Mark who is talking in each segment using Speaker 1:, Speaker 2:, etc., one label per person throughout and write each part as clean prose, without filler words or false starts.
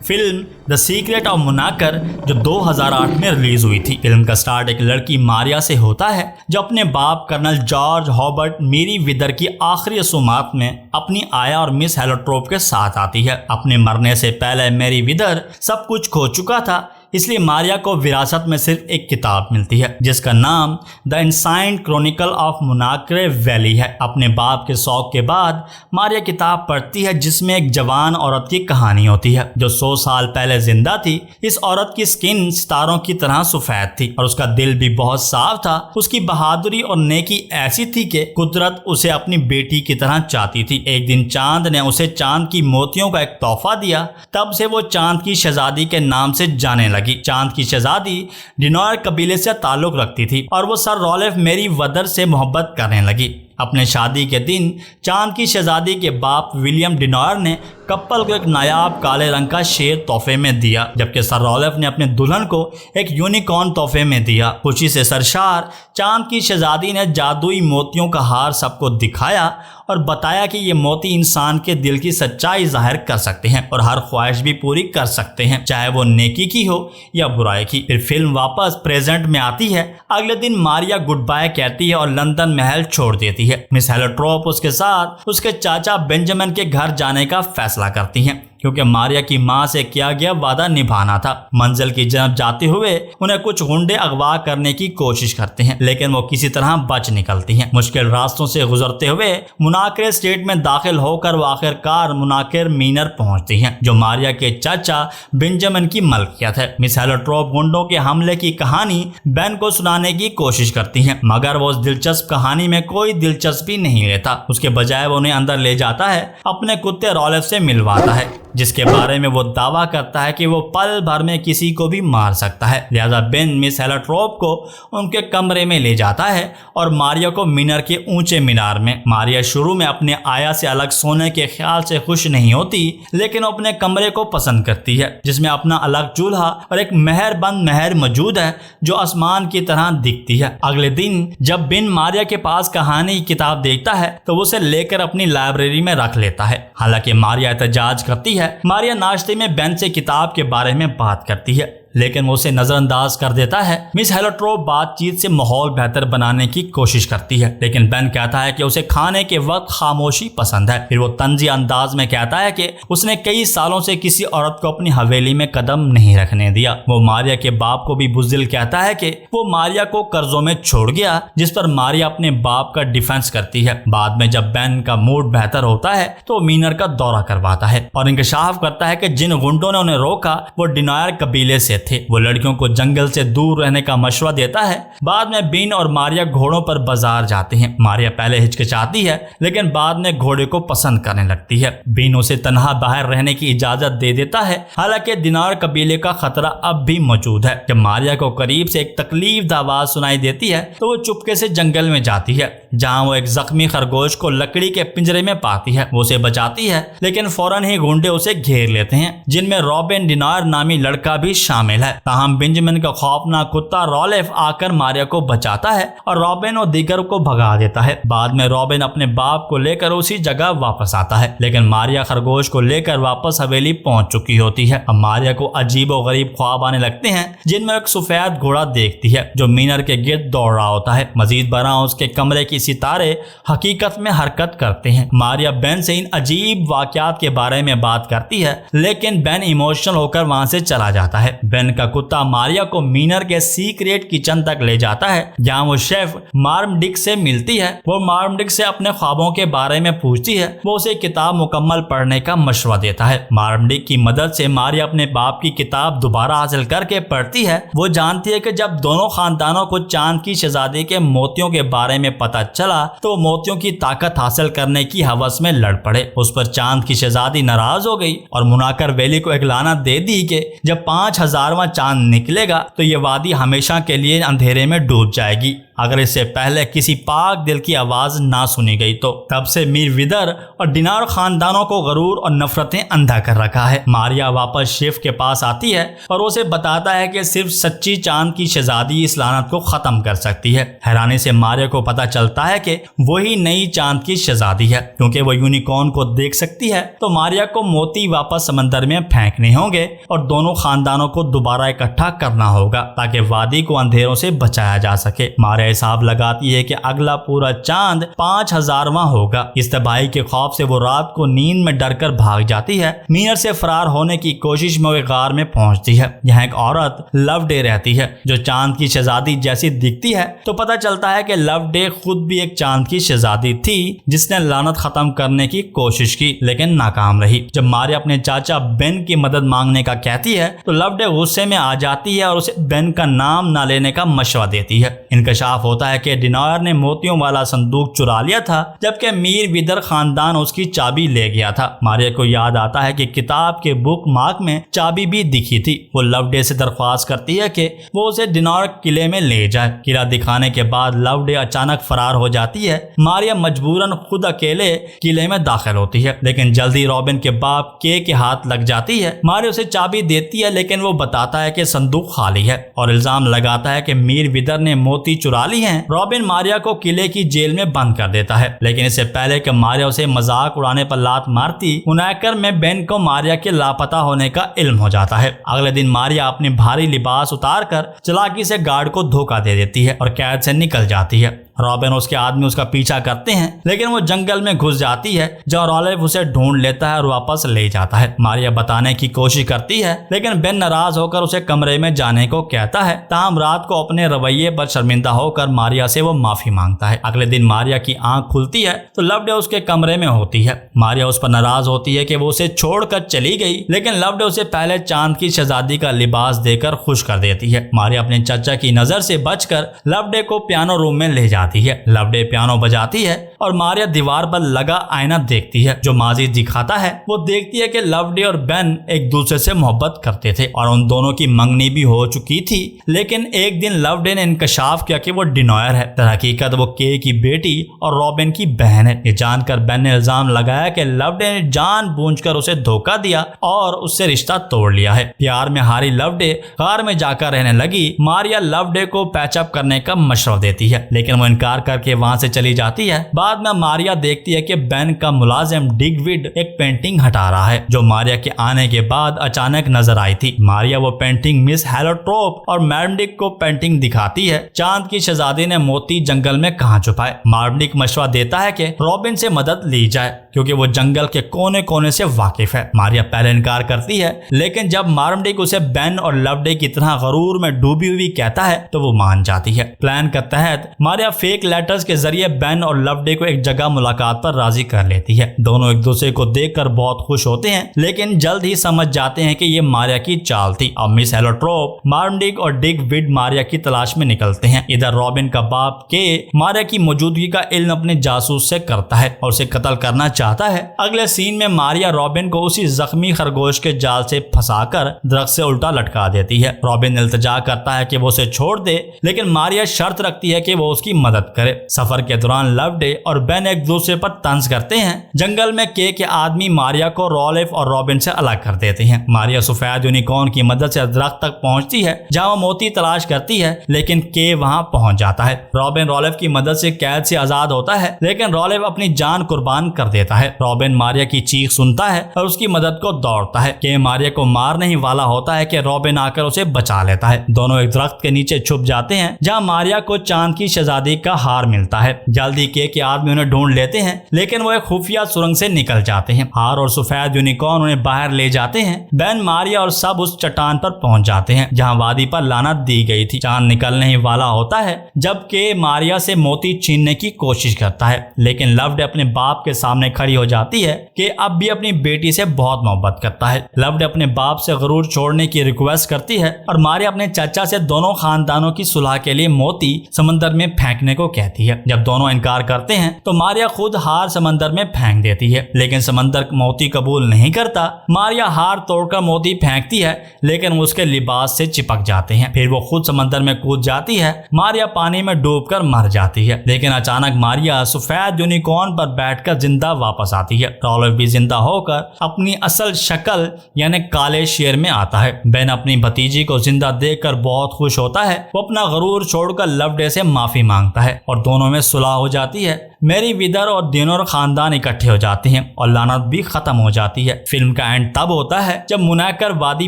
Speaker 1: Film the secret of मुनाकर जो 2008 में release हुई थी। फिल्म का स्टार्ट एक लड़की मारिया से होता है जो अपने बाप कर्नल जॉर्ज हॉबर्ट मेरी विदर की आखिरी रसूमात में अपनी आया और मिस हेलोट्रोप के साथ आती है। अपने मरने से पहले मेरी विदर सब कुछ खो चुका था, इसलिए मारिया को विरासत में सिर्फ एक किताब मिलती है जिसका नाम द इंसाइंड क्रॉनिकल ऑफ मुनाकरे वैली है। अपने बाप के शौक के बाद मारिया किताब पढ़ती है जिसमें एक जवान औरत की कहानी होती है जो 100 साल पहले जिंदा थी। इस औरत की स्किन सितारों की तरह सफेद थी और उसका दिल भी बहुत साफ था। उसकी बहादुरी और नेकी ऐसी थी कि कुदरत उसे अपनी बेटी की तरह चाहती थी। एक दिन चांद ने उसे चांद की मोतियों का एक तोहफा दिया, तब से वो चांद की शहजादी के नाम से जाने लगी। चांद की शहजादी डिनॉयर कबीले से ताल्लुक रखती थी और वो सर रॉलेफ मेरी वदर से मोहब्बत करने लगी। अपने शादी के दिन चांद की शहजादी के बाप विलियम डिनॉयर ने कपल को एक नायाब काले रंग का शेर तोहफे में दिया, जबकि सर रॉलेफ ने अपने दुल्हन को एक यूनिकॉर्न तोहफे में दिया। खुशी से सरशार चांद की शहजादी ने जादुई मोतियों का हार सबको दिखाया और बताया कि ये मोती इंसान के दिल की सच्चाई जाहिर कर सकते हैं और हर ख्वाहिश भी पूरी कर सकते हैं, चाहे वो नेकी की हो या बुराई की। फिर फिल्म वापस प्रेजेंट में आती है। अगले दिन मारिया गुड बाय कहती है और लंदन महल छोड़ देती है। मिस हेलोट्रोप उसके साथ उसके चाचा बेंजामिन के घर जाने का फैसला करती हैं क्योंकि मारिया की मां से किया गया वादा निभाना था। मंजिल की जानब जाते हुए उन्हें कुछ गुंडे अगवा करने की कोशिश करते हैं, लेकिन वो किसी तरह बच निकलती हैं। मुश्किल रास्तों से गुजरते हुए मुनाकर स्टेट में दाखिल होकर वो आखिरकार मुनाकर मीनर पहुंचती हैं जो मारिया के चाचा बेंजामिन की मलकियत है। मिस हेलोट्रोप गुंडों के हमले की कहानी बेन को सुनाने की कोशिश करती हैं, मगर वो उस दिलचस्प कहानी में कोई दिलचस्पी नहीं लेता। उसके बजाय वो उन्हें अंदर ले जाता है, अपने कुत्ते रॉलेफ से मिलवाता है जिसके बारे में वो दावा करता है कि वो पल भर में किसी को भी मार सकता है। लिहाजा बेन मिस हेलोट्रोप को उनके कमरे में ले जाता है और मारिया को मीनर के ऊंचे मीनार में। मारिया शुरू में अपने आया से अलग सोने के ख्याल से खुश नहीं होती, लेकिन वो अपने कमरे को पसंद करती है जिसमें अपना अलग चूल्हा और एक मेहरबंद महर मौजूद है जो आसमान की तरह दिखती है। अगले दिन जब बेन मारिया के पास कहानी की किताब देखता है तो वो उसे लेकर अपनी लाइब्रेरी में रख लेता है। हालांकि मारिया एहतजाज करती है। मारिया नाश्ते में बेन से किताब के बारे में बात करती है, लेकिन वो उसे नजरअंदाज कर देता है। मिस हेलोट्रोप बातचीत से माहौल बेहतर बनाने की कोशिश करती है, लेकिन बेन कहता है कि उसे खाने के वक्त खामोशी पसंद है। फिर वो तंजी अंदाज में कहता है कि उसने कई सालों से किसी औरत को अपनी हवेली में कदम नहीं रखने दिया। वो मारिया के बाप को भी बुज़दिल कहता है कि वो मारिया को कर्जों में छोड़ गया, जिस पर मारिया अपने बाप का डिफेंस करती है। बाद में जब बेन का मूड बेहतर होता है तो मीनर का दौरा करवाता है और इंकशाफ करता है कि जिन गुंडों ने उन्हें रोका वो डिनॉयर कबीले से थे। वो लड़कियों को जंगल से दूर रहने का मशवरा देता है। बाद में बीन और मारिया घोड़ों पर बाजार जाते हैं। मारिया पहले हिचकिचाती है, लेकिन बाद में घोड़े को पसंद करने लगती है। बीन उसे तन्हा बाहर रहने की इजाजत दे देता है। हालांकि डिनॉयर कबीले का खतरा अब भी मौजूद है। जब मारिया को करीब से एक तकलीफदा आवाज सुनाई देती है तो वो चुपके से जंगल में जाती है, जहां वो एक जख्मी खरगोश को लकड़ी के पिंजरे में पाती है। वो उसे बचाती है, लेकिन फौरन ही गुंडे उसे घेर लेते हैं, जिनमें रॉबिन डिनॉयर नामी लड़का भी शामिल है। ताहम बेंजामिन का खौफनाक कुत्ता रॉलेफ आकर मारिया को बचाता है और रॉबिन और दीगर को भगा देता है। बाद में रॉबिन अपने बाप को लेकर उसी जगह वापस आता है, लेकिन मारिया खरगोश को लेकर वापस हवेली पहुंच चुकी होती है। अब मारिया को अजीब और गरीब ख्वाब आने लगते हैं, जिनमें एक सफेद घोड़ा देखती है जो मीनर के गिर्द दौड़ रहा होता है। मजीद बरा उसके कमरे की सितारे हकीकत में हरकत करते हैं। मारिया बेन से इन अजीब वाकयात के बारे में बात करती है, लेकिन बेन इमोशनल होकर वहां से चला जाता है। बेन का कुत्ता मारिया को मीनर के सीक्रेट किचन तक ले जाता है, जहां वो शेफ मार्मडिक से मिलती है। वो मार्मडिक से अपने ख्वाबों के बारे में पूछती है। वो उसे किताब मुकम्मल पढ़ने का मशवरा देता है। मार्मडिक की मदद से मारिया अपने बाप की किताब दोबारा हासिल करके पढ़ती है। वो जानती है कि जब दोनों खानदानों को चांद की शहजादी के मोतियों के बारे में पता चला तो मोतियों की ताकत हासिल करने की हवस में लड़ पड़े। उस पर चांद की शहजादी नाराज हो गई और मुनाकर वैली को एक लानत दे दी कि जब 5000वां चांद निकलेगा तो ये वादी हमेशा के लिए अंधेरे में डूब जाएगी। अगर इससे पहले किसी पाक दिल की आवाज ना सुनी गई तो। तब से मीर विदर और डिनार खानदानों को गरूर और नफरतें अंधा कर रखा है। मारिया वापस शेफ के पास आती है और उसे बताता है कि सिर्फ सच्ची चांद की शहजादी इस लानत को खत्म कर सकती है। हैरानी से मारिया को पता चलता है कि वही नई चांद की शहजादी है। क्योंकि वो यूनिकॉर्न को देख सकती है तो मारिया को मोती वापस समंदर में फेंकने होंगे और दोनों खानदानों को दोबारा इकट्ठा करना होगा ताकि वादी को अंधेरों से बचाया जा सके। मारिया हिसाब लगाती है कि अगला पूरा चांद 5000वां होगा। इस तबाही के खौफ से वो रात को नींद में डरकर भाग जाती है। मीनर से फरार होने की कोशिश में वो गार में पहुंचती है। यहाँ एक औरत लवडे रहती है जो चांद की शहजादी जैसी दिखती है। तो पता चलता है कि लवडे खुद भी एक चांद की शहजादी थी जिसने लानत खत्म करने की कोशिश की लेकिन नाकाम रही। जब मारिया अपने चाचा बेन की मदद मांगने का कहती है तो लवडे गुस्से में आ जाती है और उसे बेन का नाम ना लेने का मशवरा देती है। इंकशाफ होता है कि डिनॉयर ने मोतियों वाला संदूक चुरा लिया था जबकि मीर विदर खानदान उसकी चाबी ले गया था। मारिया को याद आता है कि किताब के बुक मार्क में चाबी भी दिखी थी। वो लवडे से दरख्वास्त करती है कि वो उसे डिनॉयर किले में ले जाए। किला दिखाने के बाद लवडे अचानक फरार हो जाती है। मारिया मजबूरन खुद अकेले किले में दाखिल होती है लेकिन जल्दी रॉबिन के बाप के हाथ लग जाती है। मारिया उसे चाबी देती है लेकिन वो बताता है कि संदूक खाली है और इल्जाम लगाता है कि मीर विदर ने मोती चुरा ली हैं। रॉबिन मारिया को किले की जेल में बंद कर देता है लेकिन इससे पहले कि मारिया उसे मजाक उड़ाने पर लात मारती उनाकर में बेन को मारिया के लापता होने का इल्म हो जाता है। अगले दिन मारिया अपनी भारी लिबास उतार कर चालाकी से गार्ड को धोखा दे देती है और कैद से निकल जाती है। रॉबिन और उसके आदमी उसका पीछा करते हैं लेकिन वो जंगल में घुस जाती है जहाँ रॉलेफ उसे ढूंढ लेता है और वापस ले जाता है। मारिया बताने की कोशिश करती है लेकिन बेन नाराज होकर उसे कमरे में जाने को कहता है। ताहम रात को अपने रवैये पर शर्मिंदा होकर मारिया से वो माफी मांगता है। अगले दिन मारिया की आंख खुलती है तो लवडे उसके कमरे में होती है। मारिया उस पर नाराज होती है कि वो उसे छोड़कर चली गई लेकिन लवडे उसे पहले चांद की शहजादी का लिबास देकर खुश कर देती है। मारिया अपने चाचा की नजर से बचकर लवडे को पियानो रूम में ले जाती है। लवडे पियानो बजाती है और मारिया दीवार पर लगा आईना देखती है जो माजी दिखाता है। वो देखती है कि लवडे और बेन एक दूसरे से मोहब्बत करते थे और उन दोनों की मंगनी भी हो चुकी थी लेकिन एक दिन लवडे ने इंकशाफ किया कि वो डिनॉयर है। दर हकीकत वो के की बेटी और रॉबिन की बहन है। ये जानकर बेन ने इल्जाम लगाया कि लवडे ने जानबूझकर उसे धोखा दिया और उससे रिश्ता तोड़ लिया है। प्यार में हारी लवडे कार में जाकर रहने लगी। मारिया लवडे को पैचअप करने का मशवरा देती है लेकिन वो इनकार करके वहां से चली जाती है। बाद में मारिया देखती है कि बेन का मुलाजिम डिगविड एक पेंटिंग हटा रहा है जो मारिया के आने के बाद अचानक नजर आई थी। मारिया वो पेंटिंग मिस हेलोट्रोप और मैरमडिक को पेंटिंग दिखाती है। चांद की शहजादी ने मोती जंगल में कहां छुपाए। मारमडिक मशवरा देता है कि रॉबिन से मदद ली जाए क्योंकि वो जंगल के कोने कोने से वाकिफ है। मारिया पहले इनकार करती है लेकिन जब मारमडिक उसे बेन और लवडे की तरह गरूर में डूबी हुई कहता है तो वो मान जाती है। प्लान के तहत मारिया फेक लेटर्स के जरिए बेन और लवडे को एक जगह मुलाकात पर राजी कर लेती है। दोनों एक दूसरे को देखकर बहुत खुश होते हैं लेकिन जल्द ही समझ जाते हैं कि ये मारिया की चाल थी। अब मिस हेलोट्रोप, मार्मडिक और डिगविड मारिया की तलाश में निकलते हैं। इधर रॉबिन का बाप के मारिया की मौजूदगी का इल्म अपने जासूस से करता है और उसे कत्ल करना चाहता है। अगले सीन में मारिया रॉबिन को उसी जख्मी खरगोश के जाल से फंसाकर दरख्त से उल्टा लटका देती है। रॉबिन इल्तिजा करता है कि वो उसे छोड़ दे लेकिन मारिया शर्त रखती है कि वो उसकी मदद करे। सफर के दौरान लवडे और बेन एक दूसरे पर तंज करते हैं। जंगल में के आदमी मारिया को रॉलेफ और रॉबिन से अलग कर देते हैं। मारिया सफेद यूनिकॉर्न की मदद से दरख्त तक पहुंचती है जहां वो मोती तलाश करती है लेकिन के वहां पहुंच जाता है। रॉबिन रॉलेफ की मदद से कैद से आजाद होता है लेकिन रॉलेफ अपनी जान कुर्बान कर देता है। रॉबिन मारिया की चीख सुनता है और उसकी मदद को दौड़ता है। के मारिया को मारने ही वाला होता है कि रॉबिन आकर उसे बचा लेता है। दोनों एक दरख्त के नीचे छुप जाते हैं जहां मारिया को चांद की शहजादी का हार मिलता है। जल्दी के आदमी उन्हें ढूंढ लेते हैं लेकिन वो एक खुफिया सुरंग से निकल जाते हैं। हार और सफेद यूनिकॉर्न उन्हें बाहर ले जाते हैं। बेन, मारिया और सब उस चट्टान पर पहुंच जाते हैं जहां वादी पर लानत दी गई थी। चांद निकलने ही वाला होता है जबकि मारिया से मोती छीनने की कोशिश करता है लेकिन लवडे अपने बाप के सामने खड़ी हो जाती है कि अब भी अपनी बेटी से बहुत मोहब्बत करता है। लवडे अपने बाप से गरूर छोड़ने की रिक्वेस्ट करती है और मारिया अपने चाचा से दोनों खानदानों की सुलह के लिए मोती समंदर में फेंकने को कहती है। जब दोनों इनकार करते हैं हैं तो मारिया खुद हार समंदर में फेंक देती है, लेकिन समंदर मोती कबूल नहीं करता। मारिया हार तोड़कर मोती फेंकती है, लेकिन उसके लिबास से चिपक जाते हैं। फिर वो खुद समंदर में कूद जाती है। मारिया पानी में डूबकर मर जाती है, लेकिन अचानक मारिया सफेद यूनिकॉर्न पर बैठकर जिंदा वापस आती है। रॉल्फ भी जिंदा होकर अपनी असल शक्ल यानी काले शेर में आता है। बेन अपनी भतीजी को जिंदा देखकर बहुत खुश होता है। वो अपना गरूर छोड़कर लवडे से माफी मांगता है और दोनों में सुलह हो जाती है। मेरी विदर और दिनोर खानदान इकट्ठे हो जाते हैं और लानत भी खत्म हो जाती है। फिल्म का एंड तब होता है जब मुनाकर वादी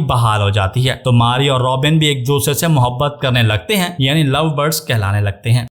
Speaker 1: बहाल हो जाती है, तो मारी और रॉबिन भी एक दूसरे से मोहब्बत करने लगते हैं, यानी लव बर्ड्स कहलाने लगते हैं।